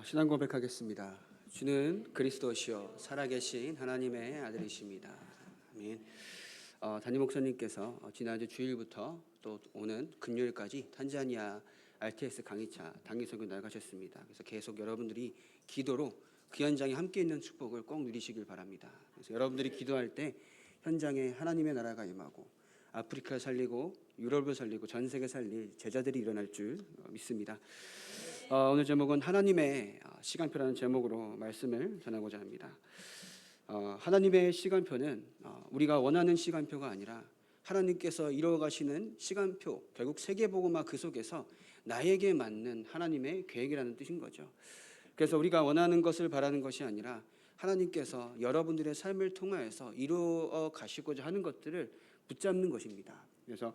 신앙 고백하겠습니다. 주는 그리스도시요 살아계신 하나님의 아들이십니다. 아멘. 담임 목사님께서 지난주 주일부터 또 오는 금요일까지 탄자니아 RTS 강의차 단기 선교 나가셨습니다. 그래서 계속 여러분들이 기도로 그 현장에 함께 있는 축복을 꼭 누리시길 바랍니다. 그래서 여러분들이 기도할 때 현장에 하나님의 나라가 임하고 아프리카를 살리고 유럽을 살리고 전 세계 살릴 제자들이 일어날 줄 믿습니다. 오늘 제목은 하나님의 시간표라는 제목으로 말씀을 전하고자 합니다. 하나님의 시간표는 우리가 원하는 시간표가 아니라 하나님께서 이루어가시는 시간표, 결국 세계복음화 그 속에서 나에게 맞는 하나님의 계획이라는 뜻인 거죠. 그래서 우리가 원하는 것을 바라는 것이 아니라 하나님께서 여러분들의 삶을 통하여서 이루어 가시고자 하는 것들을 붙잡는 것입니다. 그래서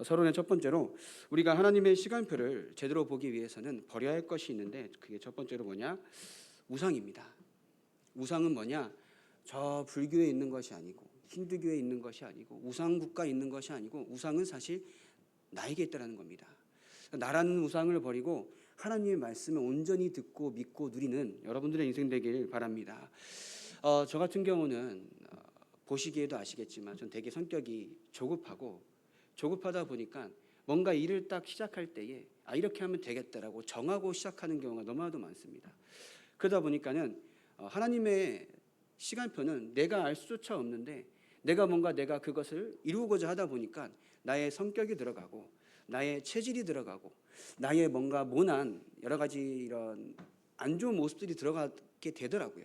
서론의 첫 번째로 우리가 하나님의 시간표를 제대로 보기 위해서는 버려야 할 것이 있는데 그게 첫 번째로 뭐냐? 우상입니다. 우상은 뭐냐? 저 불교에 있는 것이 아니고 힌두교에 있는 것이 아니고 우상국가에 있는 것이 아니고 우상은 사실 나에게 있다는 겁니다. 나라는 우상을 버리고 하나님의 말씀을 온전히 듣고 믿고 누리는 여러분들의 인생 되길 바랍니다. 저 같은 경우는 보시기에도 아시겠지만 전 되게 성격이 조급하다 보니까 뭔가 일을 딱 시작할 때에 이렇게 하면 되겠다라고 정하고 시작하는 경우가 너무나도 많습니다. 그러다 보니까는 하나님의 시간표는 내가 알 수조차 없는데 내가 그것을 이루고자 하다 보니까 나의 성격이 들어가고 나의 체질이 들어가고 나의 뭔가 모난 여러 가지 이런 안 좋은 모습들이 들어가게 되더라고요.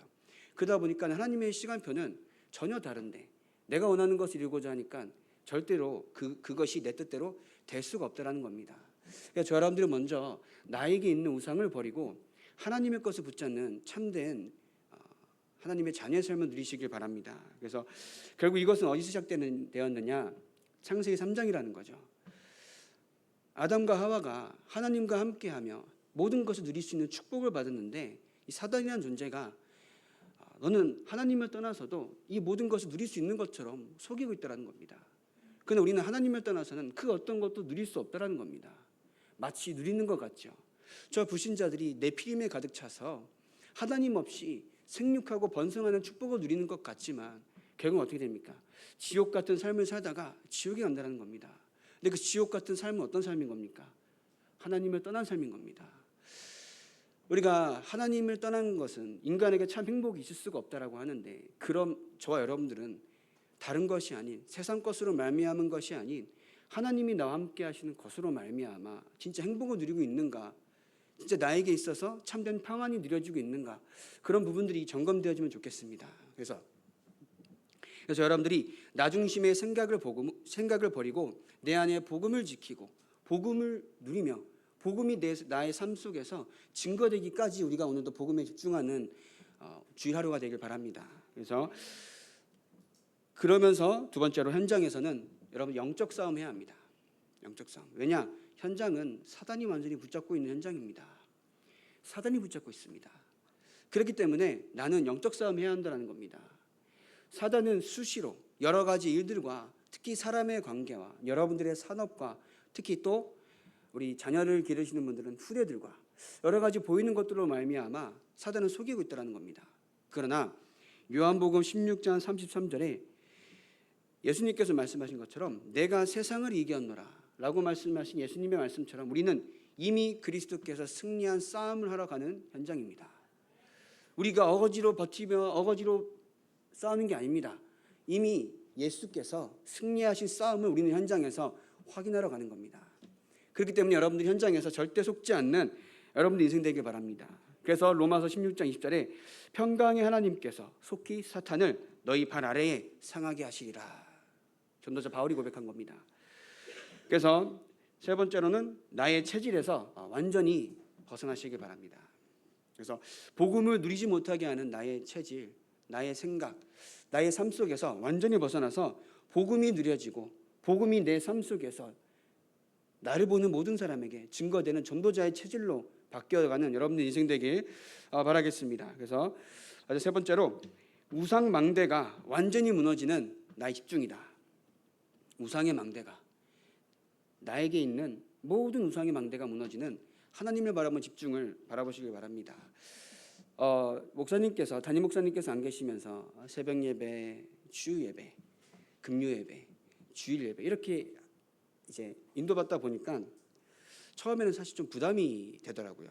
그러다 보니까 하나님의 시간표는 전혀 다른데 내가 원하는 것을 이루고자 하니까 절대로 그것이 내 뜻대로 될 수가 없다는 겁니다. 그래서 여러분들은 먼저 나에게 있는 우상을 버리고 하나님의 것을 붙잡는 참된 하나님의 자녀의 삶을 누리시길 바랍니다. 그래서 결국 이것은 어디서 시작되었느냐? 창세기 3장이라는 거죠. 아담과 하와가 하나님과 함께하며 모든 것을 누릴 수 있는 축복을 받았는데 이 사단이라는 존재가 너는 하나님을 떠나서도 이 모든 것을 누릴 수 있는 것처럼 속이고 있다는 겁니다. 그런데 우리는 하나님을 떠나서는 그 어떤 것도 누릴 수 없다는 겁니다. 마치 누리는 것 같죠. 저 불신자들이 네피림에 가득 차서 하나님 없이 생육하고 번성하는 축복을 누리는 것 같지만 결국은 어떻게 됩니까? 지옥 같은 삶을 살다가 지옥에 간다는 겁니다. 근데 그 지옥 같은 삶은 어떤 삶인 겁니까? 하나님을 떠난 삶인 겁니다. 우리가 하나님을 떠난 것은 인간에게 참 행복이 있을 수가 없다라고 하는데 그럼 저와 여러분들은 다른 것이 아닌 세상 것으로 말미암은 것이 아닌 하나님이 나와 함께 하시는 것으로 말미암아 진짜 행복을 누리고 있는가? 진짜 나에게 있어서 참된 평안이 누려지고 있는가? 그런 부분들이 점검되어지면 좋겠습니다. 그래서 여러분들이 나 중심의 생각을 버리고 내 안에 복음을 지키고 복음을 누리며 복음이 나의 삶 속에서 증거되기까지 우리가 오늘도 복음에 집중하는 주일 하루가 되길 바랍니다. 그래서 그러면서 두 번째로 현장에서는 여러분 영적 싸움 해야 합니다. 영적 싸움. 왜냐? 현장은 사단이 완전히 붙잡고 있는 현장입니다. 사단이 붙잡고 있습니다. 그렇기 때문에 나는 영적 싸움 해야 한다는 겁니다. 사단은 수시로 여러 가지 일들과 특히 사람의 관계와 여러분들의 산업과 특히 또 우리 자녀를 기르시는 분들은 후대들과 여러 가지 보이는 것들로 말미암아 사단은 속이고 있다는 겁니다. 그러나 요한복음 16장 33절에 예수님께서 말씀하신 것처럼 내가 세상을 이겼노라 라고 말씀하신 예수님의 말씀처럼 우리는 이미 그리스도께서 승리한 싸움을 하러 가는 현장입니다. 우리가 어거지로 버티며 어거지로 싸우는 게 아닙니다. 이미 예수께서 승리하신 싸움을 우리는 현장에서 확인하러 가는 겁니다. 그렇기 때문에 여러분들 현장에서 절대 속지 않는 여러분들 인생 되길 바랍니다. 그래서 로마서 16장 20절에 평강의 하나님께서 속히 사탄을 너희 발 아래에 상하게 하시리라. 전도자 바울이 고백한 겁니다. 그래서 세 번째로는 나의 체질에서 완전히 벗어나시길 바랍니다. 그래서 복음을 누리지 못하게 하는 나의 체질, 나의 생각, 나의 삶 속에서 완전히 벗어나서 복음이 누려지고 복음이 내 삶 속에서 나를 보는 모든 사람에게 증거되는 전도자의 체질로 바뀌어가는 여러분들 인생 되길 바라겠습니다. 그래서 세 번째로 우상 망대가 완전히 무너지는 나의 집중이다. 우상의 망대가 나에게 있는 모든 우상의 망대가 무너지는 하나님을 바라보는 집중을 바라보시길 바랍니다. 담임 목사님께서 안 계시면서 새벽 예배, 주유 예배, 금요 예배, 주일 예배 이렇게 이제 인도받다 보니까 처음에는 사실 좀 부담이 되더라고요.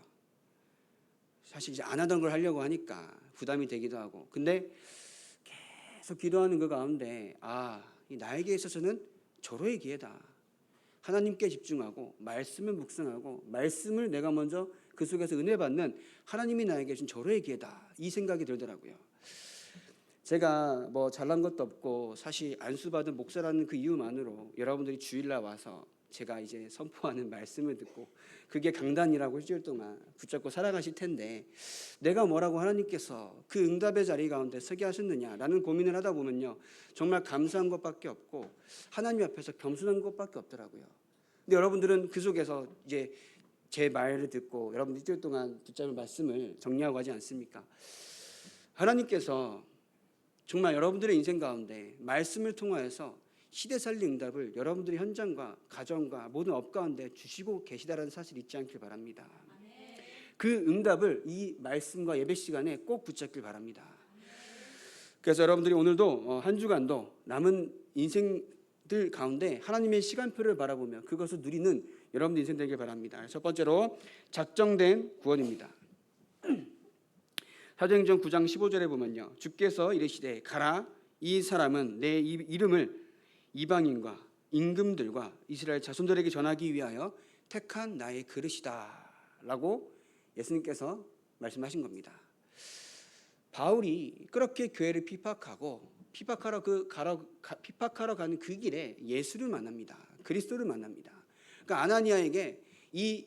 사실 이제 안 하던 걸 하려고 하니까 부담이 되기도 하고, 근데 계속 기도하는 그 가운데 나에게 있어서는 절호의 기회다. 하나님께 집중하고 말씀을 묵상하고 말씀을 내가 먼저 그 속에서 은혜 받는 하나님이 나에게 주신 절호의 기회다. 이 생각이 들더라고요. 제가 뭐 잘난 것도 없고 사실 안수받은 목사라는 그 이유만으로 여러분들이 주일날 와서 제가 이제 선포하는 말씀을 듣고 그게 강단이라고 일주일 동안 붙잡고 살아가실 텐데 내가 뭐라고 하나님께서 그 응답의 자리 가운데 서게 하셨느냐라는 고민을 하다 보면요, 정말 감사한 것밖에 없고 하나님 앞에서 겸손한 것밖에 없더라고요. 근데 여러분들은 그 속에서 이제 제 말을 듣고 여러분들 일주일 동안 붙잡은 말씀을 정리하고 하지 않습니까? 하나님께서 정말 여러분들의 인생 가운데 말씀을 통하여서 시대 살리 응답을 여러분들의 현장과 가정과 모든 업 가운데 주시고 계시다라는 사실 잊지 않길 바랍니다. 그 응답을 이 말씀과 예배 시간에 꼭 붙잡길 바랍니다. 그래서 여러분들이 오늘도 한 주간도 남은 인생들 가운데 하나님의 시간표를 바라보며 그것을 누리는 여러분들 인생 되길 바랍니다. 첫 번째로 작정된 구원입니다. 사도행전 9장 15절에 보면요, 주께서 이르시되 가라, 이 사람은 내 이름을 이방인과 임금들과 이스라엘 자손들에게 전하기 위하여 택한 나의 그릇이다 라고 예수님께서 말씀하신 겁니다. 바울이 그렇게 교회를 피박하러 가는 그 길에 예수를 만납니다. 그리스도를 만납니다. 그러니까 아나니아에게 이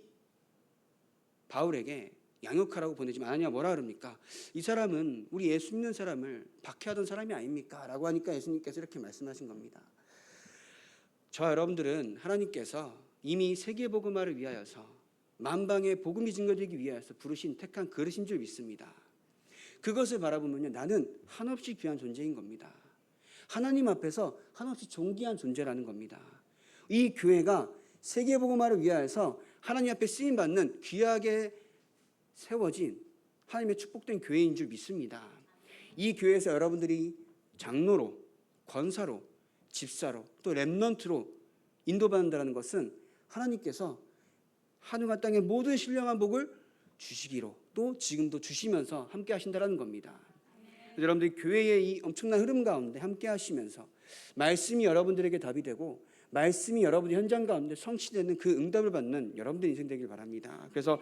바울에게 양육하라고 보내지만 아나니아 뭐라 그럽니까? 이 사람은 우리 예수 믿는 사람을 박해하던 사람이 아닙니까? 라고 하니까 예수님께서 이렇게 말씀하신 겁니다. 저와 여러분들은 하나님께서 이미 세계복음화를 위하여서 만방에 복음이 증거되기 위하여서 부르신 택한 그릇인 줄 믿습니다. 그것을 바라보면요, 나는 한없이 귀한 존재인 겁니다. 하나님 앞에서 한없이 존귀한 존재라는 겁니다. 이 교회가 세계복음화를 위하여서 하나님 앞에 쓰임받는 귀하게 세워진 하나님의 축복된 교회인 줄 믿습니다. 이 교회에서 여러분들이 장로로, 권사로, 집사로, 또 렘넌트로 인도받는다는 것은 하나님께서 하늘과 땅의 모든 신령한 복을 주시기로 또 지금도 주시면서 함께 하신다는 겁니다. 여러분들이 교회의 이 엄청난 흐름 가운데 함께 하시면서 말씀이 여러분들에게 답이 되고 말씀이 여러분의 현장 가운데 성취되는 그 응답을 받는 여러분들의 인생 되길 바랍니다. 그래서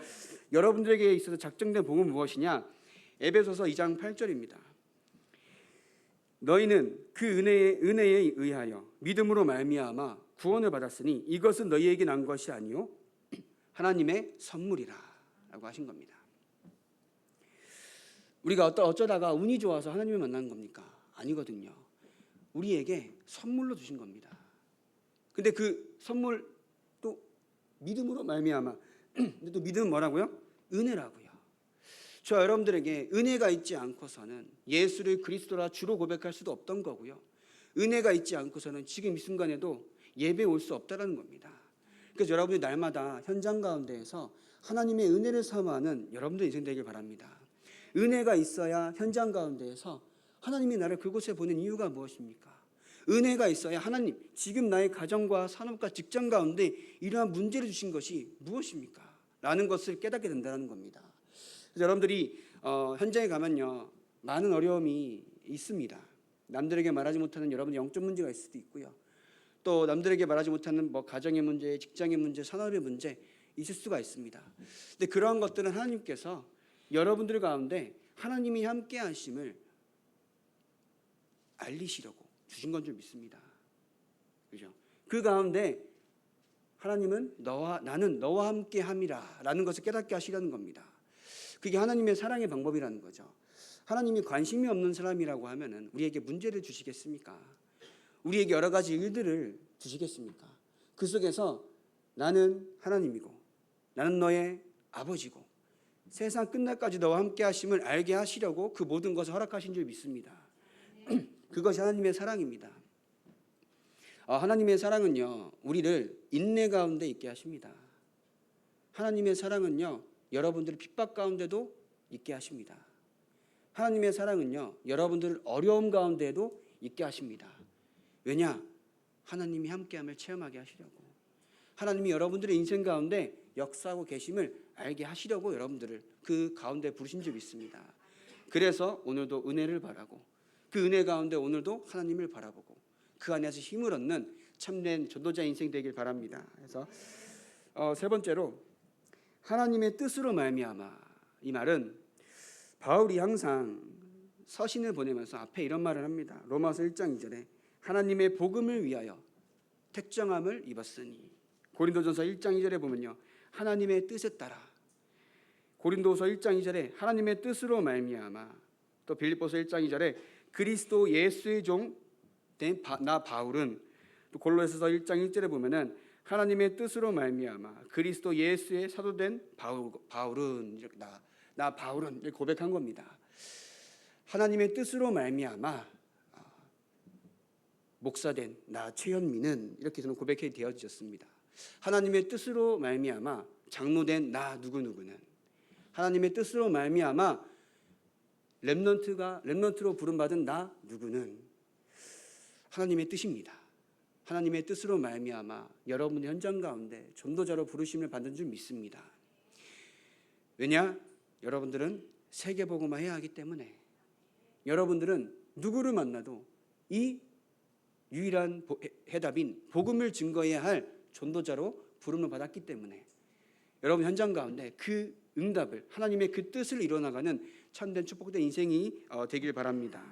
여러분들에게 있어서 작정된 복음은 무엇이냐? 에베소서 2장 8절입니다. 너희는 그 은혜에 의하여 믿음으로 말미암아 구원을 받았으니 이것은 너희에게 난 것이 아니요 하나님의 선물이라 라고 하신 겁니다. 우리가 어쩌다가 운이 좋아서 하나님을 만난 겁니까? 아니거든요. 우리에게 선물로 주신 겁니다. 근데 그 선물 또 믿음으로 말미암아 근데 또 믿음은 뭐라고요? 은혜라고요. 저 여러분들에게 은혜가 있지 않고서는 예수를 그리스도라 주로 고백할 수도 없던 거고요. 은혜가 있지 않고서는 지금 이 순간에도 예배에 올 수 없다는 겁니다. 그래서 여러분이 날마다 현장 가운데에서 하나님의 은혜를 사모하는 여러분들 인생 되길 바랍니다. 은혜가 있어야 현장 가운데에서 하나님이 나를 그곳에 보낸 이유가 무엇입니까? 은혜가 있어야 하나님 지금 나의 가정과 산업과 직장 가운데 이러한 문제를 주신 것이 무엇입니까? 라는 것을 깨닫게 된다는 겁니다. 그래서 여러분들이 현장에 가면요, 많은 어려움이 있습니다. 남들에게 말하지 못하는 여러분의 영적 문제가 있을 수도 있고요. 또 남들에게 말하지 못하는 가정의 문제, 직장의 문제, 산업의 문제 있을 수가 있습니다. 근데 그러한 것들은 하나님께서 여러분들 가운데 하나님이 함께 하심을 알리시려고 주신 건 줄 믿습니다. 그죠? 그 가운데 하나님은 나는 너와 함께 함이라 라는 것을 깨닫게 하시려는 겁니다. 그게 하나님의 사랑의 방법이라는 거죠. 하나님이 관심이 없는 사람이라고 하면은 우리에게 문제를 주시겠습니까? 우리에게 여러 가지 일들을 주시겠습니까? 그 속에서 나는 하나님이고 나는 너의 아버지고 세상 끝날까지 너와 함께 하심을 알게 하시려고 그 모든 것을 허락하신 줄 믿습니다. 그것이 하나님의 사랑입니다. 하나님의 사랑은요, 우리를 인내 가운데 있게 하십니다. 하나님의 사랑은요, 여러분들을 핍박 가운데도 있게 하십니다. 하나님의 사랑은요, 여러분들을 어려움 가운데도 있게 하십니다. 왜냐? 하나님이 함께함을 체험하게 하시려고. 하나님이 여러분들의 인생 가운데 역사하고 계심을 알게 하시려고 여러분들을 그 가운데 부르신 줄 믿습니다. 그래서 오늘도 은혜를 바라고, 그 은혜 가운데 오늘도 하나님을 바라보고 그 안에서 힘을 얻는 참된 전도자 인생 되길 바랍니다. 그래서 세 번째로 하나님의 뜻으로 말미암아. 이 말은 바울이 항상 서신을 보내면서 앞에 이런 말을 합니다. 로마서 1장 2절에 하나님의 복음을 위하여 택정함을 입었으니. 고린도전서 1장 2절에 보면요, 하나님의 뜻에 따라. 고린도서 1장 2절에 하나님의 뜻으로 말미암아. 또 빌립보서 1장 2절에 그리스도 예수의 종 된 나 바울은. 또 골로새서 1장 1절에 보면은 하나님의 뜻으로 말미암아 그리스도 예수의 사도된 바울은 나 바울은 이렇게 고백한 겁니다. 하나님의 뜻으로 말미암아 목사된 나 최현민은 이렇게 저는 고백해 되어졌습니다. 하나님의 뜻으로 말미암아 장로된 나 누구누구는, 하나님의 뜻으로 말미암아 렘넌트로 부름받은 나 누구는 하나님의 뜻입니다. 하나님의 뜻으로 말미암아 여러분의 현장 가운데 전도자로 부르심을 받은 줄 믿습니다. 왜냐? 여러분들은 세계복음화해야 하기 때문에. 여러분들은 누구를 만나도 이 유일한 해답인 복음을 증거해야 할 전도자로 부름을 받았기 때문에 여러분 현장 가운데 그 응답을, 하나님의 그 뜻을 이뤄나가는 참된 축복된 인생이 되길 바랍니다.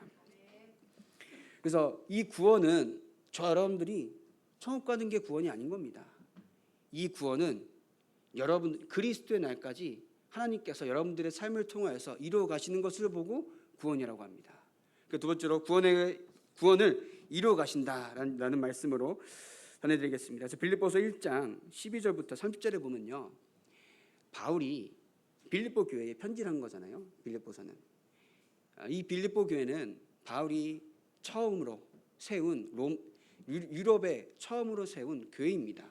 그래서 이 구원은 저 여러분들이 천국 가는 게 구원이 아닌 겁니다. 이 구원은 여러분 그리스도의 날까지 하나님께서 여러분들의 삶을 통하여서 이루어 가시는 것을 보고 구원이라고 합니다. 두 번째로 구원을 이루어 가신다라는 말씀으로 전해드리겠습니다. 그래서 빌립보서 1장 12절부터 30절에 보면요, 바울이 빌립보 교회에 편지를 한 거잖아요. 빌립보서는. 이 빌립보 교회는 바울이 처음으로 세운 유럽에 처음으로 세운 교회입니다.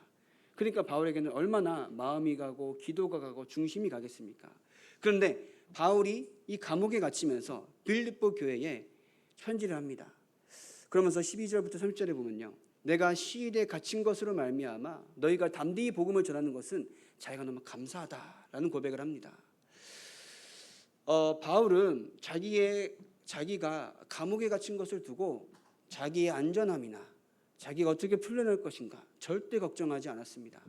그러니까 바울에게는 얼마나 마음이 가고 기도가 가고 중심이 가겠습니까? 그런데 바울이 이 감옥에 갇히면서 빌립보 교회에 편지를 합니다. 그러면서 12절부터 30절에 보면요, 내가 시일에 갇힌 것으로 말미암아 너희가 담대히 복음을 전하는 것은 자기가 너무 감사하다라는 고백을 합니다. 바울은 자기가 감옥에 갇힌 것을 두고 자기의 안전함이나 자기가 어떻게 풀려날 것인가 절대 걱정하지 않았습니다.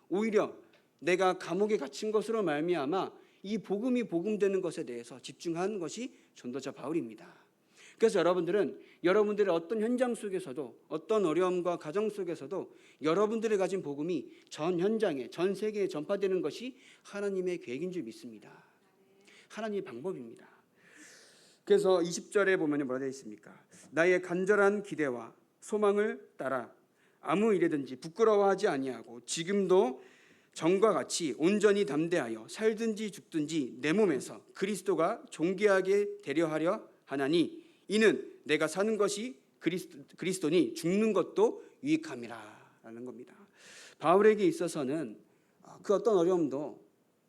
오히려 내가 감옥에 갇힌 것으로 말미암아 이 복음이 복음되는 것에 대해서 집중한 것이 전도자 바울입니다. 그래서 여러분들은 여러분들의 어떤 현장 속에서도, 어떤 어려움과 가정 속에서도 여러분들이 가진 복음이 전 현장에, 전 세계에 전파되는 것이 하나님의 계획인 줄 믿습니다. 하나님의 방법입니다. 그래서 20절에 보면 뭐라 되어 있습니까? 나의 간절한 기대와 소망을 따라 아무 일에든지 부끄러워하지 아니하고 지금도 전과 같이 온전히 담대하여 살든지 죽든지 내 몸에서 그리스도가 존귀하게 되려 하려 하나니 이는 내가 사는 것이 그리스도니 죽는 것도 유익함이라 라는 겁니다. 바울에게 있어서는 그 어떤 어려움도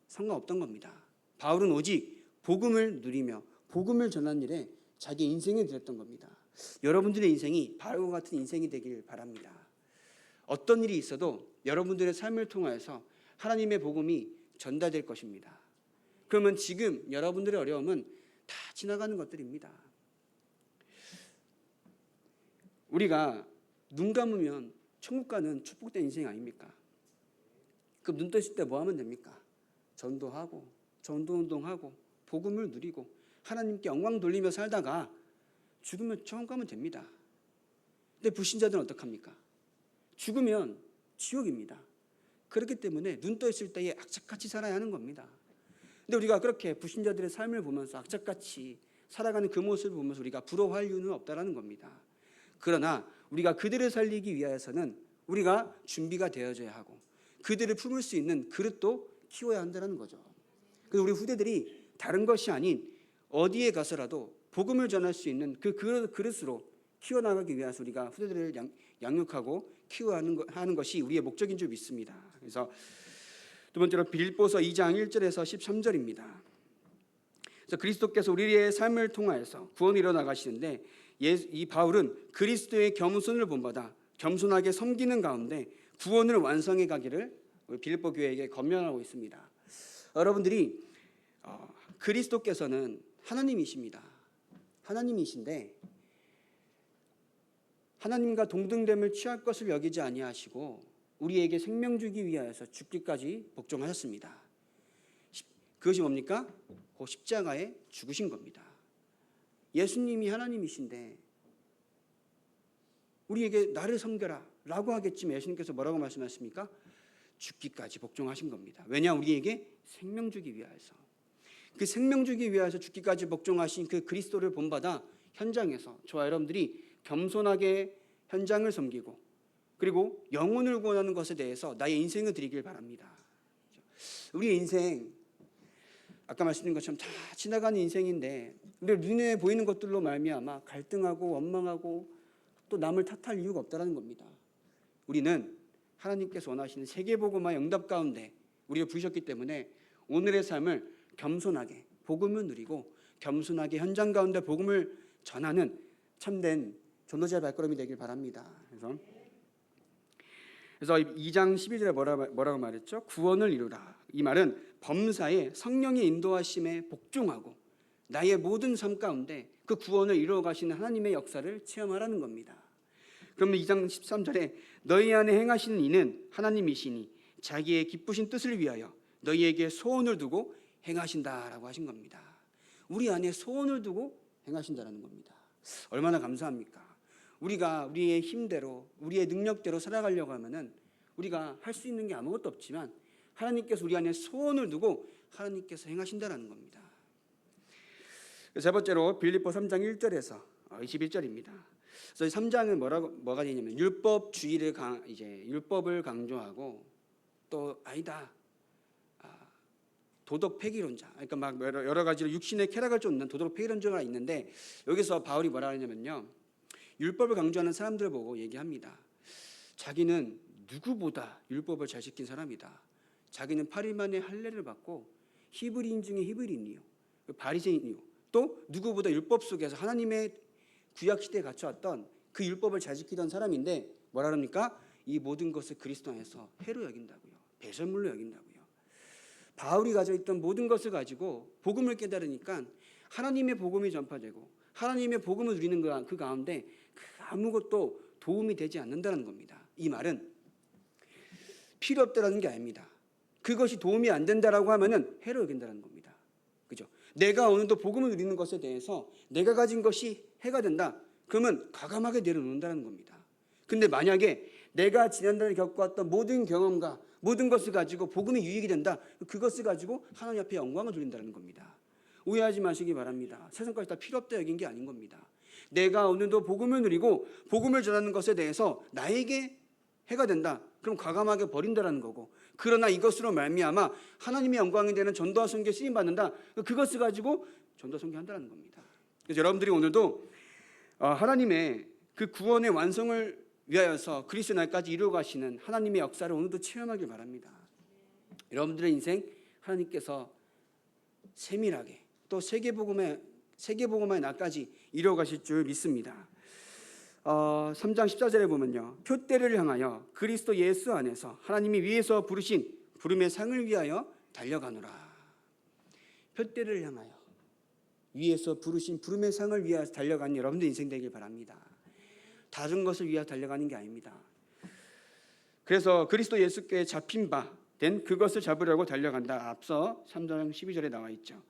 상관없던 겁니다. 바울은 오직 복음을 누리며 복음을 전하는 일에 자기 인생을 드렸던 겁니다. 여러분들의 인생이 바울과 같은 인생이 되길 바랍니다. 어떤 일이 있어도 여러분들의 삶을 통하여서 하나님의 복음이 전달될 것입니다. 그러면 지금 여러분들의 어려움은 다 지나가는 것들입니다. 우리가 눈 감으면 천국 가는 축복된 인생 아닙니까? 그럼 눈 떴을 때 뭐 하면 됩니까? 전도하고 전도운동하고 복음을 누리고 하나님께 영광 돌리며 살다가 죽으면 천국 가면 됩니다. 근데 불신자들은 어떡합니까? 죽으면 지옥입니다. 그렇기 때문에 눈 떠 있을 때에 악착같이 살아야 하는 겁니다. 근데 우리가 그렇게 불신자들의 삶을 보면서 악착같이 살아가는 그 모습을 보면서 우리가 부러워할 이유는 없다라는 겁니다. 그러나 우리가 그들을 살리기 위하여서는 우리가 준비가 되어져야 하고 그들을 품을 수 있는 그릇도 키워야 한다는 거죠. 그래서 우리 후대들이 다른 것이 아닌 어디에 가서라도 복음을 전할 수 있는 그 그릇으로 키워나가기 위해서 우리가 후대들을 양육하고 키워야 하는 것이 우리의 목적인 줄 믿습니다. 그래서 두 번째로 빌립보서 2장 1절에서 13절입니다. 그래서 그리스도께서 우리의 삶을 통하여서 구원을 이뤄 나가시는데 이 바울은 그리스도의 겸손을 본받아 겸손하게 섬기는 가운데 구원을 완성해 가기를 빌립보 교회에게 권면하고 있습니다. 여러분들이 그리스도께서는 하나님이십니다. 하나님이신데 하나님과 동등됨을 취할 것을 여기지 아니하시고 우리에게 생명 주기 위하여서 죽기까지 복종하셨습니다. 그것이 뭡니까? 그 십자가에 죽으신 겁니다. 예수님이 하나님이신데 우리에게 나를 섬겨라 라고 하겠지만 예수님께서 뭐라고 말씀하십니까? 죽기까지 복종하신 겁니다. 왜냐? 우리에게 생명 주기 위하여서. 그 생명 주기 위하여서 죽기까지 복종하신 그 그리스도를 본받아 현장에서 저와 여러분들이 겸손하게 현장을 섬기고 그리고 영혼을 구원하는 것에 대해서 나의 인생을 드리길 바랍니다. 우리의 인생 아까 말씀드린 것처럼 다 지나가는 인생인데 우리 눈에 보이는 것들로 말미암아 갈등하고 원망하고 또 남을 탓할 이유가 없다는 겁니다. 우리는 하나님께서 원하시는 세계복음화의 응답 가운데 우리를 부르셨기 때문에 오늘의 삶을 겸손하게 복음을 누리고 겸손하게 현장 가운데 복음을 전하는 참된 전도자의 발걸음이 되길 바랍니다. 그래서 2장 12절에 뭐라고 말했죠? 구원을 이루라. 이 말은 범사에 성령의 인도하심에 복종하고 나의 모든 삶 가운데 그 구원을 이루어 가시는 하나님의 역사를 체험하라는 겁니다. 그러면 2장 13절에 너희 안에 행하시는 이는 하나님이시니 자기의 기쁘신 뜻을 위하여 너희에게 소원을 두고 행하신다라고 하신 겁니다. 우리 안에 소원을 두고 행하신다라는 겁니다. 얼마나 감사합니까? 우리가 우리의 힘대로 우리의 능력대로 살아가려고 하면은 우리가 할 수 있는 게 아무것도 없지만 하나님께서 우리 안에 소원을 두고 하나님께서 행하신다라는 겁니다. 세 번째로 빌립보 3장 1절에서 21절입니다. 그래서 3장은 뭐가 되냐면 율법주의를 율법을 강조하고 또 아니다 도덕 폐기론자, 그러니까 막 여러 가지로 육신의 쾌락을 쫓는 도덕 폐기론자가 있는데 여기서 바울이 뭐라 하냐면요, 율법을 강조하는 사람들 보고 얘기합니다. 자기는 누구보다 율법을 잘 지킨 사람이다. 자기는 8일 만에 할례를 받고 히브리인 중에 히브리인이요, 바리새인이요, 또 누구보다 율법 속에서 하나님의 구약 시대에 갇혀왔던 그 율법을 잘 지키던 사람인데 뭐라 합니까? 이 모든 것을 그리스도 안에서 해로 여긴다고요. 배설물로 여긴다고요. 바울이 가지고 있던 모든 것을 가지고 복음을 깨달으니까 하나님의 복음이 전파되고 하나님의 복음을 누리는 그 가운데 아무것도 도움이 되지 않는다는 겁니다. 이 말은 필요 없다라는 게 아닙니다. 그것이 도움이 안 된다라고 하면은 해로 여긴다는 겁니다. 그죠? 내가 오늘도 복음을 누리는 것에 대해서 내가 가진 것이 해가 된다. 그러면 과감하게 내려놓는다는 겁니다. 근데 만약에 내가 지난달에 겪어왔던 모든 경험과 모든 것을 가지고 복음이 유익이 된다. 그것을 가지고 하나님 앞에 영광을 돌린다는 겁니다. 오해하지 마시기 바랍니다. 세상까지 다 필요 없다 여긴 게 아닌 겁니다. 내가 오늘도 복음을 누리고 복음을 전하는 것에 대해서 나에게 해가 된다. 그럼 과감하게 버린다라는 거고, 그러나 이것으로 말미암아 하나님의 영광이 되는 전도와 선교에 쓰임 받는다. 그것을 가지고 전도와 선교한다는 겁니다. 그래서 여러분들이 오늘도 하나님의 그 구원의 완성을 위하여서 그리스도 날까지 이루어 가시는 하나님의 역사를 오늘도 체험하길 바랍니다. 여러분들의 인생 하나님께서 세밀하게 또 세계복음의 날까지 이루어 가실 줄 믿습니다. 3장 14절에 보면요, 표대를 향하여 그리스도 예수 안에서 하나님이 위에서 부르신 부름의 상을 위하여 달려가노라. 표대를 향하여 위에서 부르신 부름의 상을 위하여 달려가는 여러분들 인생 되길 바랍니다. 다른 것을 위하여 달려가는 게 아닙니다. 그래서 그리스도 예수께 잡힌 바 된 그것을 잡으려고 달려간다. 앞서 3장 12절에 나와 있죠.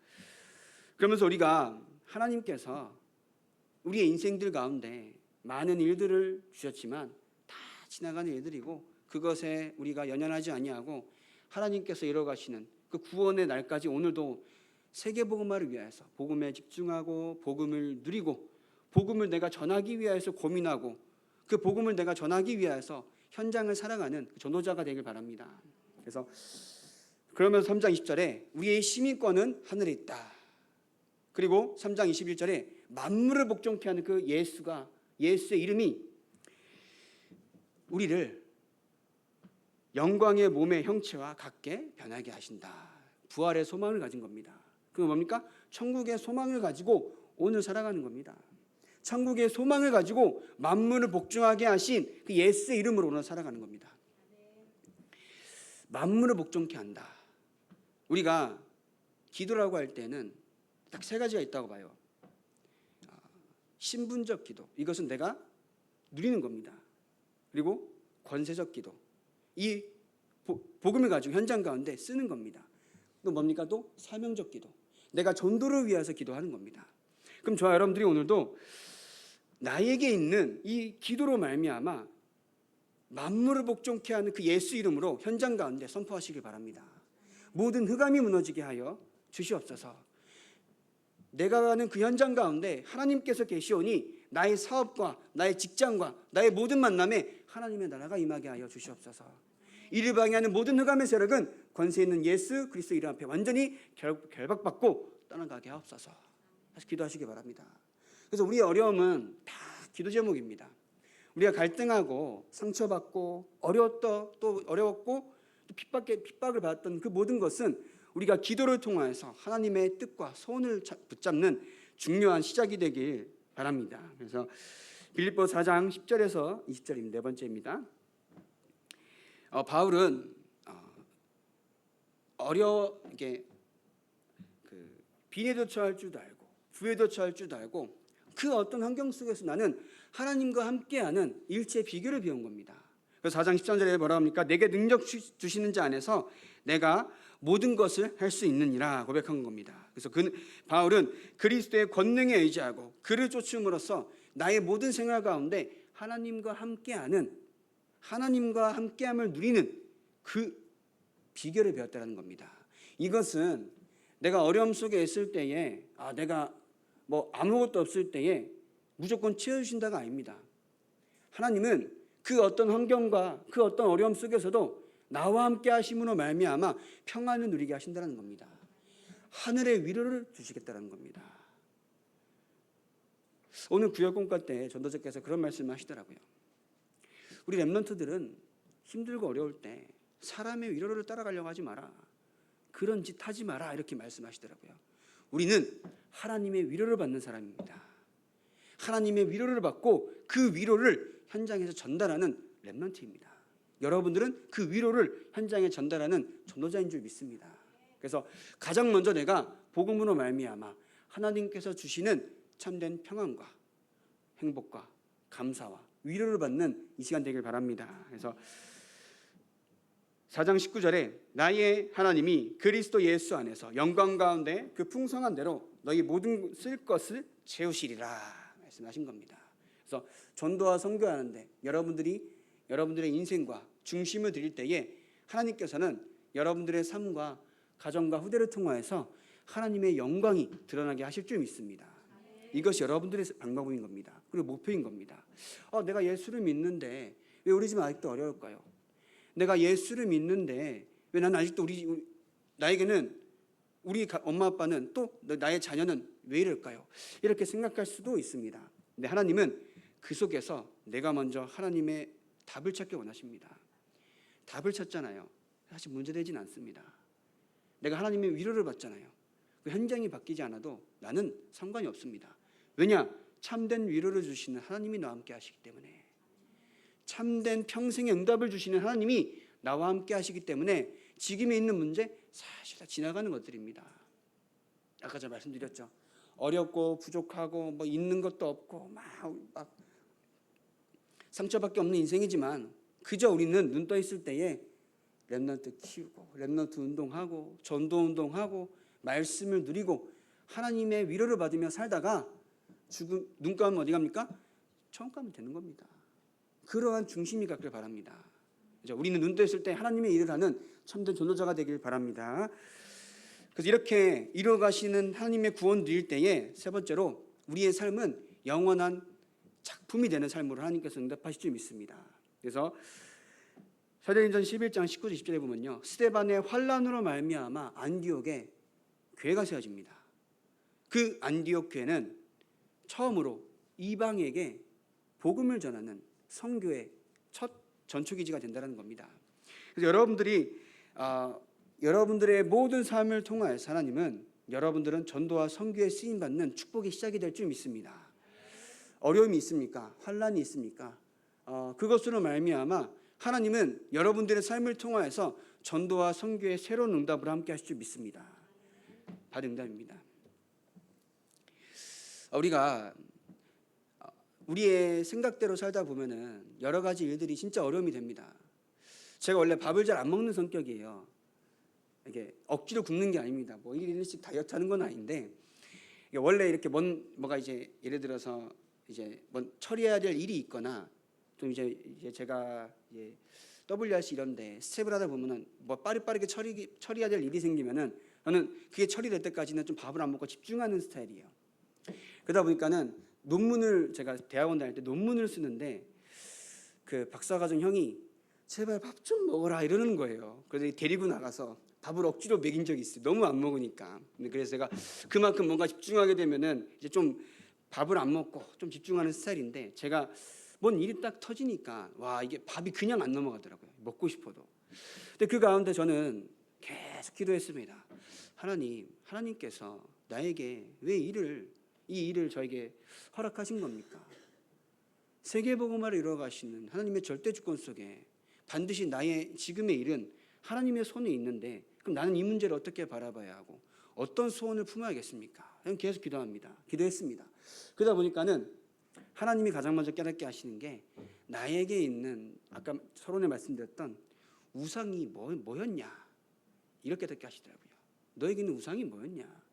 그러면서 우리가 하나님께서 우리의 인생들 가운데 많은 일들을 주셨지만 다 지나가는 일들이고 그것에 우리가 연연하지 아니하고 하나님께서 이뤄가시는 그 구원의 날까지 오늘도 세계복음화를 위하여서 복음에 집중하고 복음을 누리고 복음을 내가 전하기 위하여서 고민하고 그 복음을 내가 전하기 위하여서 현장을 살아가는 전도자가 되길 바랍니다. 그래서 그러면서 3장 20절에 우리의 시민권은 하늘에 있다. 그리고 3장 21절에 만물을 복종케 하는 그 예수의 이름이 우리를 영광의 몸의 형체와 같게 변하게 하신다. 부활의 소망을 가진 겁니다. 그게 뭡니까? 천국의 소망을 가지고 오늘 살아가는 겁니다. 천국의 소망을 가지고 만물을 복종하게 하신 그 예수의 이름으로 오늘 살아가는 겁니다. 만물을 복종케 한다. 우리가 기도라고 할 때는 딱 세 가지가 있다고 봐요. 신분적 기도, 이것은 내가 누리는 겁니다. 그리고 권세적 기도, 이 복음을 가지고 현장 가운데 쓰는 겁니다. 또 뭡니까? 또 사명적 기도, 내가 전도를 위해서 기도하는 겁니다. 그럼 저와 여러분들이 오늘도 나에게 있는 이 기도로 말미암아 만물을 복종케 하는 그 예수 이름으로 현장 가운데 선포하시길 바랍니다. 모든 흑암이 무너지게 하여 주시옵소서. 내가 가는 그 현장 가운데 하나님께서 계시오니 나의 사업과 나의 직장과 나의 모든 만남에 하나님의 나라가 임하게 하여 주시옵소서. 이를 방해하는 모든 흑암의 세력은 권세 있는 예수 그리스도 이름 앞에 완전히 결박받고 떠나가게 하옵소서. 다시 기도하시기 바랍니다. 그래서 우리의 어려움은 다 기도 제목입니다. 우리가 갈등하고 상처받고 또 어려웠고 또 핍박을 받았던 그 모든 것은 우리가 기도를 통해서 하나님의 뜻과 소원을 붙잡는 중요한 시작이 되길 바랍니다. 그래서 빌립보 4장 10절에서 20절입니다. 네 번째입니다. 바울은 이게 빈에도 처할 줄도 알고 부에도 처할 줄도 알고 그 어떤 환경 속에서 나는 하나님과 함께하는 일체의 비결을 배운 겁니다. 그래서 4장 13절에 뭐라 합니까? 내게 능력 주시는 자 안에서 내가 모든 것을 할 수 있느니라 고백한 겁니다. 그래서 바울은 그리스도의 권능에 의지하고 그를 쫓음으로써 나의 모든 생활 가운데 하나님과 함께함을 누리는 그 비결을 배웠다는 겁니다. 이것은 내가 어려움 속에 있을 때에 내가 아무것도 없을 때에 무조건 채워주신다가 아닙니다. 하나님은 그 어떤 환경과 그 어떤 어려움 속에서도 나와 함께 하심으로 말미암아 평안을 누리게 하신다는 겁니다. 하늘의 위로를 주시겠다는 겁니다. 오늘 구역공과 때 전도자께서 그런 말씀을 하시더라고요. 우리 렘넌트들은 힘들고 어려울 때 사람의 위로를 따라가려고 하지 마라. 그런 짓 하지 마라. 이렇게 말씀하시더라고요. 우리는 하나님의 위로를 받는 사람입니다. 하나님의 위로를 받고 그 위로를 현장에서 전달하는 렘넌트입니다. 여러분들은 그 위로를 현장에 전달하는 전도자인 줄 믿습니다. 그래서 가장 먼저 내가 복음으로 말미암아 하나님께서 주시는 참된 평안과 행복과 감사와 위로를 받는 이 시간 되길 바랍니다. 그래서 4장 19절에 나의 하나님이 그리스도 예수 안에서 영광 가운데 그 풍성한 대로 너희 모든 쓸 것을 채우시리라 말씀하신 겁니다. 그래서 전도와 선교하는데 여러분들의 인생과 중심을 드릴 때에 하나님께서는 여러분들의 삶과 가정과 후대를 통하여서 하나님의 영광이 드러나게 하실 줄 믿습니다. 이것이 여러분들의 방법인 겁니다. 그리고 목표인 겁니다. 내가 예수를 믿는데 왜 우리 집 아직도 어려울까요? 내가 예수를 믿는데 왜 나는 아직도 나에게는 우리 엄마 아빠는 또 나의 자녀는 왜 이럴까요? 이렇게 생각할 수도 있습니다. 근데 하나님은 그 속에서 내가 먼저 하나님의 답을 찾기 원하십니다. 답을 찾잖아요. 사실 문제되진 않습니다. 내가 하나님의 위로를 받잖아요. 그 현장이 바뀌지 않아도 나는 상관이 없습니다. 왜냐? 참된 위로를 주시는 하나님이 나와 함께 하시기 때문에, 참된 평생의 응답을 주시는 하나님이 나와 함께 하시기 때문에 지금에 있는 문제 사실 다 지나가는 것들입니다. 아까 제가 말씀드렸죠. 어렵고 부족하고 있는 것도 없고 막 상처밖에 없는 인생이지만 그저 우리는 눈 떠 있을 때에 렘넌트 키우고 렘넌트 운동하고 전도 운동하고 말씀을 누리고 하나님의 위로를 받으며 살다가 눈 감으면 어디 갑니까? 처음 가면 되는 겁니다. 그러한 중심이 갖길 바랍니다. 우리는 눈 떠 있을 때 하나님의 일을 하는 참된 전도자가 되길 바랍니다. 그래서 이렇게 이루어가시는 하나님의 구원 누릴 때에 세 번째로 우리의 삶은 영원한 작품이 되는 삶으로 하나님께서 응답하실 줄 믿습니다. 그래서 사도행전 11장 19절 20절에 보면요, 스데반의 환난으로 말미암아 안디옥에 교회가 세워집니다. 그 안디옥 교회는 처음으로 이방에게 복음을 전하는 선교의 첫 전초기지가 된다는 겁니다. 그래서 여러분들의 모든 삶을 통하여서 하나님은 여러분들은 전도와 선교에 쓰임 받는 축복이 시작이 될 줄 믿습니다. 어려움이 있습니까? 환난이 있습니까? 그것으로 말미암아 하나님은 여러분들의 삶을 통하여서 전도와 선교의 새로운 응답을 함께 하실 줄 믿습니다. 바로 응답입니다. 우리가 우리의 생각대로 살다 보면은 여러 가지 일들이 진짜 어려움이 됩니다. 제가 원래 밥을 잘 안 먹는 성격이에요. 이게 억지로 굶는 게 아닙니다. 뭐 일일씩 다이어트 하는 건 아닌데, 원래 이렇게 뭐가 이제 예를 들어서 이제 처리해야 될 일이 있거나 좀 이제 제가 WRC 이런데 스텝을 하다 보면은 뭐 빠르게 처리해야 될 일이 생기면은 저는 그게 처리될 때까지는 좀 밥을 안 먹고 집중하는 스타일이에요. 그러다 보니까는 논문을 제가 대학원 다닐 때 논문을 쓰는데 그 박사과정 형이 제발 밥 좀 먹어라 이러는 거예요. 그래서 데리고 나가서 밥을 억지로 먹인 적이 있어요. 너무 안 먹으니까. 그래서 제가 그만큼 뭔가 집중하게 되면은 이제 좀 밥을 안 먹고 좀 집중하는 스타일인데, 제가 뭔 일이 딱 터지니까 와, 이게 밥이 그냥 안 넘어가더라고요. 먹고 싶어도. 근데 그 가운데 저는 계속 기도했습니다. 하나님께서 나에게 왜 이 일을 저에게 허락하신 겁니까? 세계복음화를 이루어가시는 하나님의 절대 주권 속에 반드시 나의 지금의 일은 하나님의 손에 있는데, 그럼 나는 이 문제를 어떻게 바라봐야 하고 어떤 소원을 품어야겠습니까? 저는 계속 기도했습니다. 그러다 보니까는 하나님이 가장 먼저 깨닫게 하시는 게 나에게 있는 아까 서론에 말씀드렸던 우상이 뭐였냐, 이렇게 깨닫게 하시더라고요. 너에게 있는 우상이 뭐였냐?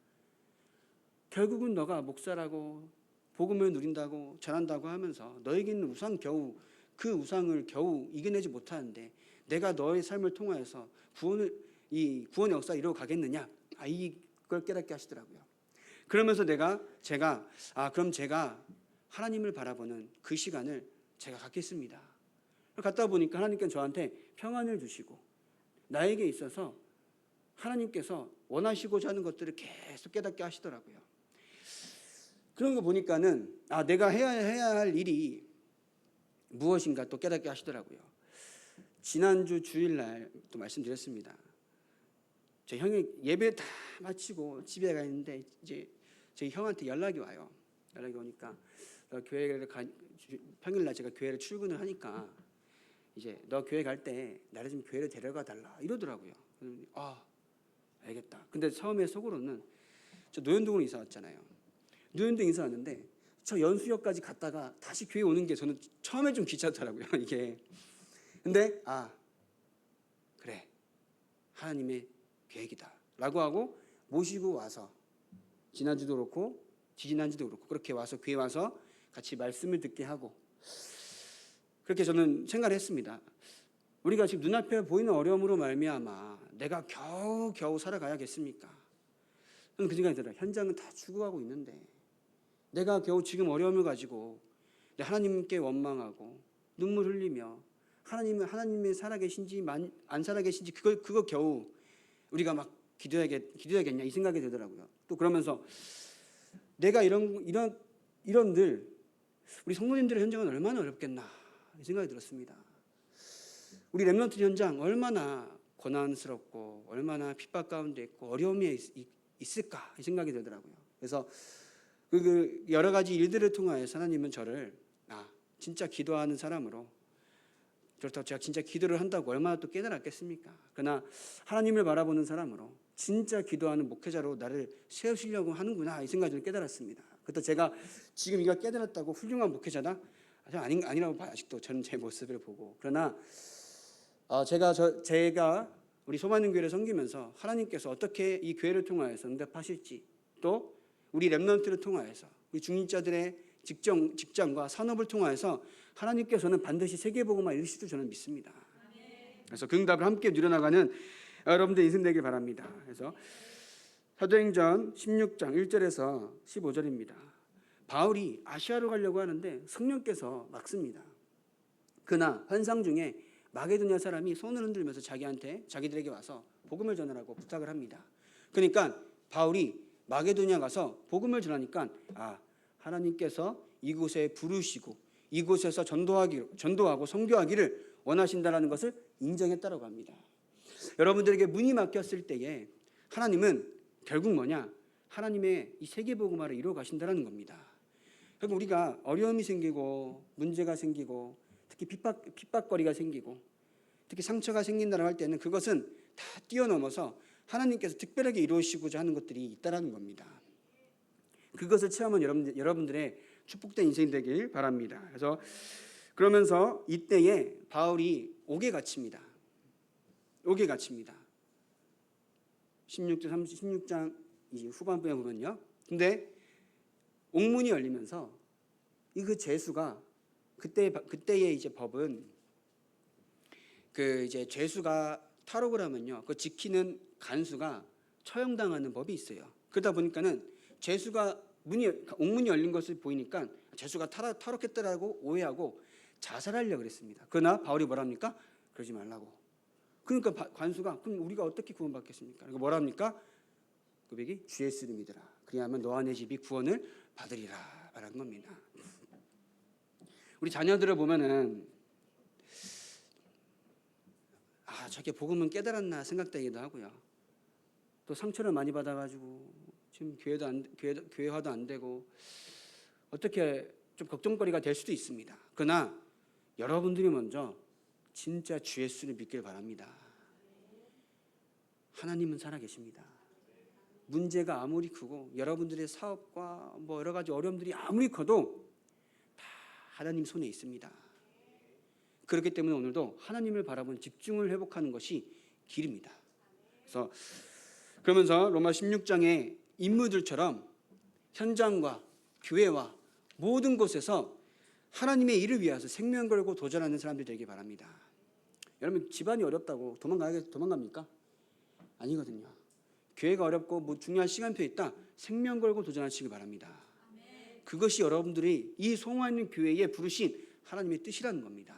결국은 너가 목사라고 복음을 누린다고 전한다고 하면서 너에게 있는 그 우상을 겨우 이겨내지 못하는데 내가 너의 삶을 통하여서 구원의 역사 이루어 가겠느냐? 이걸 깨닫게 하시더라고요. 그러면서 그럼 제가 하나님을 바라보는 그 시간을 제가 갖겠습니다. 갖다 보니까 하나님께서 저한테 평안을 주시고 나에게 있어서 하나님께서 원하시고자 하는 것들을 계속 깨닫게 하시더라고요. 그런 거 보니까는 내가 해야 할 일이 무엇인가 또 깨닫게 하시더라고요. 지난주 주일날 또 말씀드렸습니다. 제 형이 예배 다 마치고 집에 가 있는데 이제 제 형한테 연락이 와요. 연락이 오니까 평일날 제가 교회를 출근을 하니까 이제 너 교회 갈 때 나를 좀 교회를 데려가 달라 이러더라고요. 알겠다. 근데 처음에 속으로는 저 노현동으로 이사 왔잖아요. 노현동 이사 왔는데 저 연수역까지 갔다가 다시 교회 오는 게 저는 처음에 좀 귀찮더라고요. 이게. 근데 그래, 하나님의 계획이다 라고 하고 모시고 와서 지난주도 그렇고 지지난주도 그렇고 그렇게 와서 교회 와서 같이 말씀을 듣게 하고, 그렇게 저는 생각을 했습니다. 우리가 지금 눈앞에 보이는 어려움으로 말미암아 내가 겨우 살아가야겠습니까? 저는 그 생각이 들어요. 현장은 다 죽어가고 있는데 내가 겨우 지금 어려움을 가지고 하나님께 원망하고 눈물 흘리며 하나님이 살아계신지 안 살아계신지 그거 겨우 우리가 막 기도해야겠냐 이 생각이 들더라고요. 또 그러면서 내가 이런 늘 우리 성도님들의 현장은 얼마나 어렵겠나 이 생각이 들었습니다. 우리 렘넌트 현장 얼마나 고난스럽고 얼마나 핍박 가운데 있고 어려움이 있을까 이 생각이 들더라고요. 그래서 그 여러 가지 일들을 통하여서 하나님은 저를 진짜 기도하는 사람으로, 그렇다고 제가 진짜 기도를 한다고 얼마나 또 깨달았겠습니까? 그러나 하나님을 바라보는 사람으로 진짜 기도하는 목회자로 나를 세우시려고 하는구나 이 생각을 깨달았습니다. 그것도 제가 지금 이거 깨달았다고 훌륭한 목회자다? 아니라고 봐요. 아직도 저는 제 모습을 보고. 그러나 제가 우리 소만능 교회를 섬기면서 하나님께서 어떻게 이 교회를 통하여서 응답하실지, 또 우리 렘넌트를 통하여서 우리 중직자들의 직장과 산업을 통하여서 하나님께서는 반드시 세계복음화 이루실 줄 저는 믿습니다. 그래서 그 응답을 함께 누려나가는 여러분들 인생 되길 바랍니다. 그래서 사도행전 16장 1절에서 15절입니다. 바울이 아시아로 가려고 하는데 성령께서 막습니다. 그러나 환상 중에 마게도냐 사람이 손을 흔들면서 자기들에게 와서 복음을 전하라고 부탁을 합니다. 그러니까 바울이 마게도냐 가서 복음을 전하니까 하나님께서 이곳에 부르시고 이곳에서 전도하고 선교하기를 원하신다라는 것을 인정했다라고 합니다. 여러분들에게 문이 막혔을 때에 하나님은 결국 뭐냐? 하나님의 이 세계복음화를 이루어 가신다라는 겁니다. 그러니까 우리가 어려움이 생기고 문제가 생기고 특히 핍박거리가 생기고 특히 상처가 생긴다고 할 때는 그것은 다 뛰어넘어서 하나님께서 특별하게 이루시고자 하는 것들이 있다라는 겁니다. 그것을 체험한 여러분들의 축복된 인생이 되길 바랍니다. 그래서 그러면서 이때에 바울이 옥에 갇힙니다. 옥에 갇힙니다. 16장 후반부에 보면요. 근데 옥문이 열리면서 그 죄수가 그때의 이제 법은 그 이제 죄수가 탈옥을 하면요, 그 지키는 간수가 처형당하는 법이 있어요. 그러다 보니까는 죄수가 옥문이 열린 것을 보이니까 죄수가 탈옥했다라고 오해하고 자살하려고 그랬습니다. 그러나 바울이 뭐랍니까? 그러지 말라고. 그러니까 관수가 그럼 우리가 어떻게 구원받겠습니까? 그러니까 뭐랍니까? 고백이 주 예수를 믿으라. 그리하면 너와 내 집이 구원을 받으리라 말한 겁니다. 우리 자녀들을 보면은 저게 복음은 깨달았나 생각되기도 하고요. 또 상처를 많이 받아가지고 지금 교회화도 안 되고 어떻게 좀 걱정거리가 될 수도 있습니다. 그러나 여러분들이 먼저 진짜 주 예수를 믿길 바랍니다. 하나님은 살아계십니다. 문제가 아무리 크고 여러분들의 사업과 뭐 여러 가지 어려움들이 아무리 커도 다 하나님 손에 있습니다. 그렇기 때문에 오늘도 하나님을 바라보는 집중을 회복하는 것이 길입니다. 그래서 그러면서 로마 16장의 인물들처럼 현장과 교회와 모든 곳에서 하나님의 일을 위해서 생명 걸고 도전하는 사람들 되길 바랍니다. 여러분 집안이 어렵다고 도망갑니까? 아니거든요. 교회가 어렵고 뭐 중요한 시간표에 있다. 생명 걸고 도전하시기 바랍니다. 그것이 여러분들이 이 송하는 교회에 부르신 하나님의 뜻이라는 겁니다.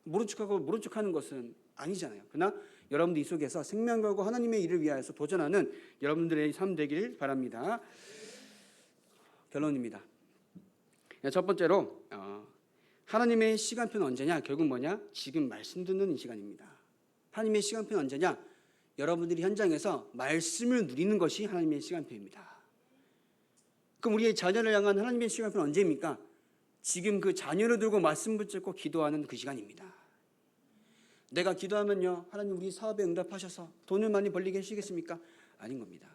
모른 척하는 것은 아니잖아요. 그러나 여러분들 이 속에서 생명 걸고 하나님의 일을 위하여서 도전하는 여러분들의 삶 되기를 바랍니다. 결론입니다. 첫 번째로 하나님의 시간표는 언제냐? 결국 뭐냐? 지금 말씀 듣는 이 시간입니다. 하나님의 시간표는 언제냐? 여러분들이 현장에서 말씀을 누리는 것이 하나님의 시간표입니다. 그럼 우리의 자녀를 향한 하나님의 시간표는 언제입니까? 지금 그 자녀를 들고 말씀 붙잡고 기도하는 그 시간입니다. 내가 기도하면요, 하나님 우리 사업에 응답하셔서 돈을 많이 벌리게 해주시겠습니까? 아닌 겁니다.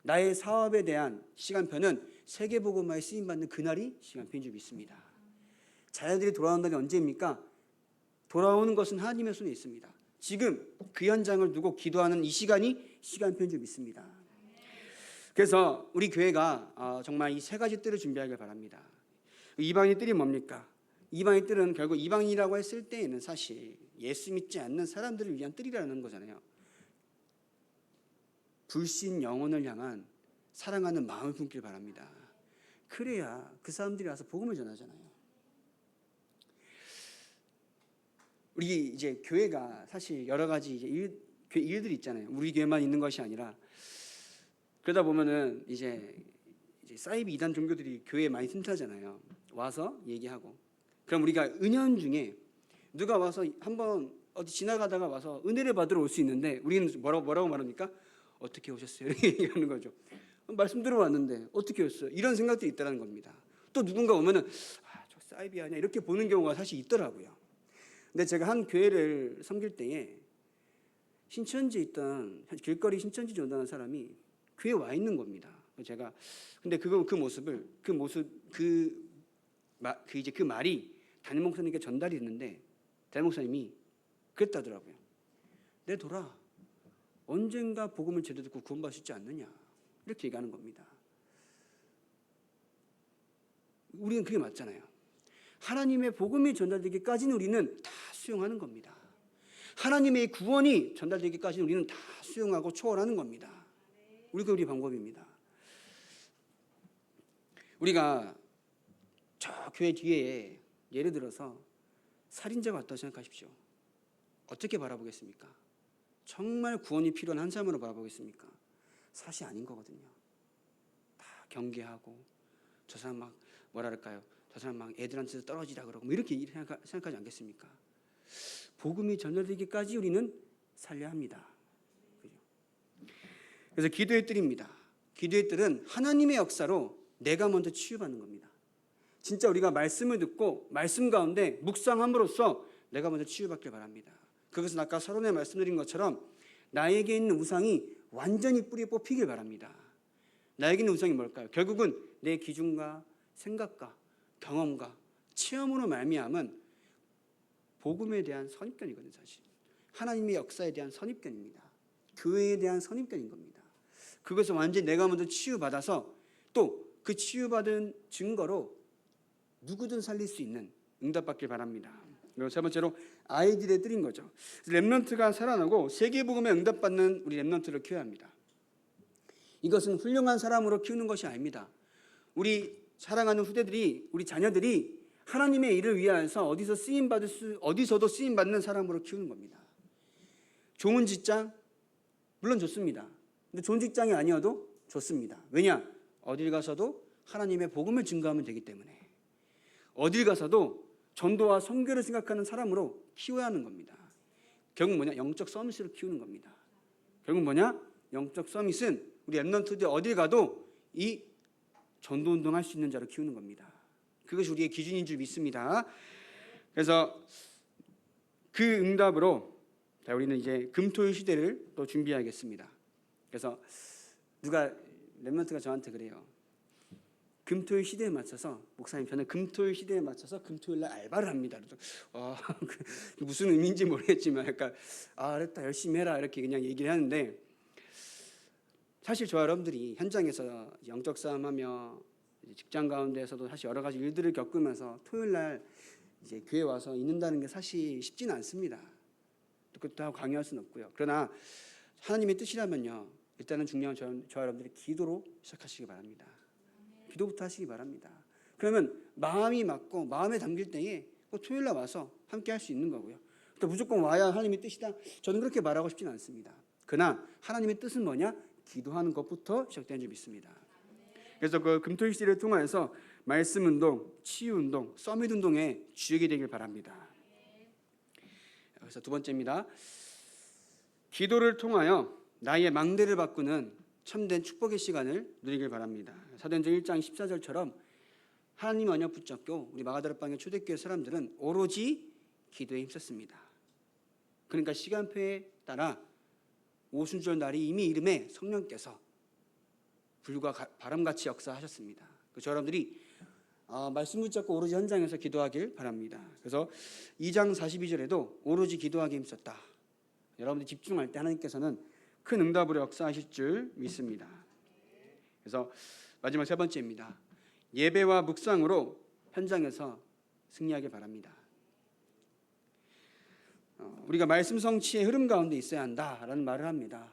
나의 사업에 대한 시간표는 세계복음화에 쓰임받는 그날이 시간표인 줄 믿습니다. 자녀들이 돌아오는 날이 언제입니까? 돌아오는 것은 하나님의 손에 있습니다. 지금 그 현장을 두고 기도하는 이 시간이 시간표인 줄 믿습니다. 그래서 우리 교회가 정말 이 세 가지 뜰을 준비하길 바랍니다. 이방인의 뜰이 뭡니까? 이방인의 뜰은 결국 이방인이라고 했을 때에는 사실 예수 믿지 않는 사람들을 위한 뜰이라는 거잖아요. 불신 영혼을 향한 사랑하는 마음을 품길 바랍니다. 그래야 그 사람들이 와서 복음을 전하잖아요. 우리 이제 교회가 사실 여러 가지 이제 일들이 있잖아요. 우리 교회만 있는 것이 아니라 그러다 보면은 이제 사이비 이단 종교들이 교회에 많이 틈타잖아요. 와서 얘기하고. 그럼 우리가 은연중에 누가 와서 한번 어디 지나가다가 와서 은혜를 받으러 올 수 있는데 우리는 뭐라고 말합니까? 어떻게 오셨어요? 이렇게 얘기하는 거죠. 말씀 들어왔는데 어떻게 오셨어요? 이런 생각들이 있다는 겁니다. 또 누군가 오면은 저 사이비 아니야 이렇게 보는 경우가 사실 있더라고요. 근데 제가 한 교회를 섬길 때에 신천지에 있던 길거리 신천지 전도하는 사람이 교회에 와 있는 겁니다. 제가 근데 그 말이 담임 목사님께 전달이 됐는데 담임 목사님이 그랬다더라고요. 내 돌아 언젠가 복음을 제대로 듣고 구원받을 수 있지 않느냐 이렇게 얘기하는 겁니다. 우리는 그게 맞잖아요. 하나님의 복음이 전달되기까지는 우리는 다 수용하는 겁니다. 하나님의 구원이 전달되기까지는 우리는 다 수용하고 초월하는 겁니다. 우리 방법입니다. 우리가 저 교회 뒤에 예를 들어서 살인자가 왔다고 생각하십시오. 어떻게 바라보겠습니까? 정말 구원이 필요한 한 사람으로 바라보겠습니까? 사실 아닌 거거든요. 다 경계하고 저 사람 막 뭐랄까요? 저 사람 막 애들한테서 떨어지라 그러고 뭐 이렇게 생각하지 않겠습니까? 복음이 전달되기까지 우리는 살려야 합니다. 그래서 기도의 뜰입니다. 기도의 뜰은 하나님의 역사로 내가 먼저 치유받는 겁니다. 진짜 우리가 말씀을 듣고 말씀 가운데 묵상함으로써 내가 먼저 치유받길 바랍니다. 그것은 아까 서론에 말씀드린 것처럼 나에게 있는 우상이 완전히 뿌리에 뽑히길 바랍니다. 나에게 있는 우상이 뭘까요? 결국은 내 기준과 생각과 경험과 체험으로 말미암은 복음에 대한 선입견이거든요. 사실 하나님의 역사에 대한 선입견입니다. 교회에 대한 선입견인 겁니다. 그것을 완전히 내가 먼저 치유받아서 또 그 치유받은 증거로 누구든 살릴 수 있는 응답받길 바랍니다. 그리고 세 번째로 아이들의 뜰인 거죠. 렘넌트가 살아나고 세계복음에 응답받는 우리 렘넌트를 키워야 합니다. 이것은 훌륭한 사람으로 키우는 것이 아닙니다. 우리 사랑하는 후대들이, 우리 자녀들이 하나님의 일을 위하여서 어디서도 쓰임받는 사람으로 키우는 겁니다. 좋은 직장 물론 좋습니다. 근데 좋은 직장이 아니어도 좋습니다. 왜냐? 어딜 가서도 하나님의 복음을 증거하면 되기 때문에 어딜 가서도 전도와 선교를 생각하는 사람으로 키워야 하는 겁니다. 결국 뭐냐? 영적 서밋으로 키우는 겁니다. 결국 뭐냐? 영적 서밋은 우리 렘넌트들 어딜 가도 이 전도 운동할 수 있는 자로 키우는 겁니다. 그것이 우리의 기준인 줄 믿습니다. 그래서 그 응답으로 우리는 이제 금토일 시대를 또 준비하겠습니다. 그래서 누가 렘넌트가 저한테 그래요. 금토일 시대에 맞춰서 목사님 저는 금토일 시대에 맞춰서 금토일 날 알바를 합니다. 무슨 의미인지 모르겠지만 약간 알았다 열심히 해라 이렇게 그냥 얘기를 하는데 사실 저와 여러분들이 현장에서 영적 싸움하며 직장 가운데에서도 사실 여러 가지 일들을 겪으면서 토요일 날 이제 교회 와서 있는다는 게 사실 쉽지는 않습니다. 그것도 하고 강요할 수는 없고요. 그러나 하나님의 뜻이라면요. 일단은 중요한 저와 여러분들이 기도로 시작하시기 바랍니다. 기도부터 하시기 바랍니다. 그러면 마음이 맞고 마음에 담길 때에 토요일 날 와서 함께 할 수 있는 거고요. 또 무조건 와야 하나님의 뜻이다. 저는 그렇게 말하고 싶지는 않습니다. 그러나 하나님의 뜻은 뭐냐? 기도하는 것부터 시작되는 줄 믿습니다. 그래서 그 금토일 시대를 통해서 말씀 운동, 치유 운동, 서밋 운동의 주역이 되길 바랍니다. 그래서 두 번째입니다. 기도를 통하여 나의 망대를 바꾸는 참된 축복의 시간을 누리길 바랍니다. 사도행전 1장 14절처럼 하나님 언약 붙잡고 우리 마가다락방의 초대교회 사람들은 오로지 기도에 힘썼습니다. 그러니까 시간표에 따라 오순절 날이 이미 이름에 성령께서 불과 바람같이 역사하셨습니다. 그래서 여러분들이 말씀 붙잡고 오로지 현장에서 기도하길 바랍니다. 그래서 2장 42절에도 오로지 기도하기에 힘썼다. 여러분들이 집중할 때 하나님께서는 큰 응답으로 역사하실 줄 믿습니다. 그래서 마지막 세 번째입니다. 예배와 묵상으로 현장에서 승리하길 바랍니다. 우리가 말씀 성취의 흐름 가운데 있어야 한다라는 말을 합니다.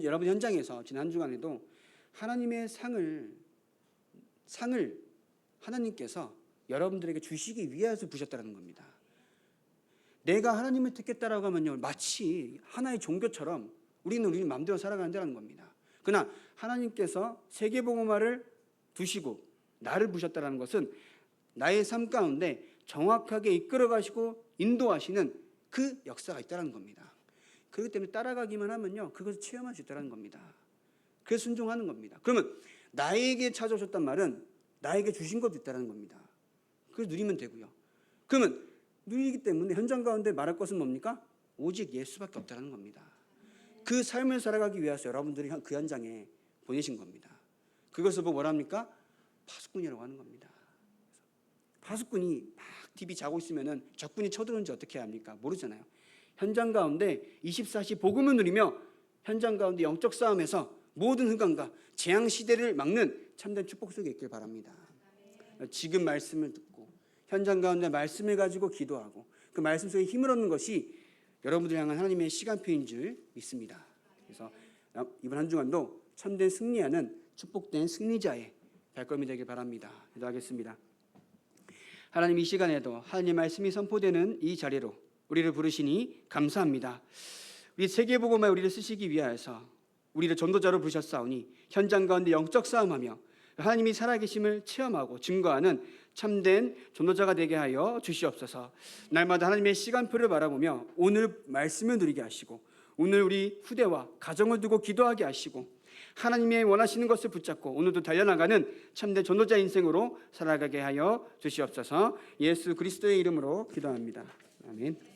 여러분 현장에서 지난 한 주간에도 하나님의 상을 하나님께서 여러분들에게 주시기 위해서 부셨다는 겁니다. 내가 하나님을 택했다라고 하면요 마치 하나의 종교처럼 우리는 마음대로 살아간다는 겁니다. 그러나 하나님께서 세계복음화를 두시고 나를 부셨다는 것은 나의 삶 가운데 정확하게 이끌어가시고 인도하시는 그 역사가 있다는 겁니다. 그렇기 때문에 따라가기만 하면요 그것을 체험할 수 있다는 겁니다. 그래서 순종하는 겁니다. 그러면 나에게 찾아오셨단 말은 나에게 주신 것도 있다는 겁니다. 그래서 누리면 되고요. 그러면 누리기 때문에 현장 가운데 말할 것은 뭡니까? 오직 예수밖에 없다는 겁니다. 그 삶을 살아가기 위해서 여러분들이 그 현장에 보내신 겁니다. 그것을 보고 뭐랍니까? 파수꾼이라고 하는 겁니다. 파수꾼이 막 TV 자고 있으면은 적군이 쳐들어오는지 어떻게 합니까? 모르잖아요. 현장 가운데 24시 복음을 누리며 현장 가운데 영적 싸움에서 모든 흑암과 재앙 시대를 막는 참된 축복 속에 있길 바랍니다. 지금 말씀을 듣고 현장 가운데 말씀을 가지고 기도하고 그 말씀 속에 힘을 얻는 것이 여러분들 향한 하나님의 시간표인 줄 믿습니다. 그래서 이번 한 주간도 참된 승리하는 축복된 승리자의 발걸음이 되길 바랍니다. 기도하겠습니다. 하나님 이 시간에도 하나님의 말씀이 선포되는 이 자리로 우리를 부르시니 감사합니다. 우리 세계복음에 우리를 쓰시기 위하여서 우리를 전도자로 부르셨사오니 현장 가운데 영적 싸움하며 하나님이 살아계심을 체험하고 증거하는 참된 전도자가 되게 하여 주시옵소서. 날마다 하나님의 시간표를 바라보며 오늘 말씀을 누리게 하시고 오늘 우리 후대와 가정을 두고 기도하게 하시고 하나님의 원하시는 것을 붙잡고 오늘도 달려나가는 참된 전도자 인생으로 살아가게 하여 주시옵소서. 예수 그리스도의 이름으로 기도합니다. 아멘.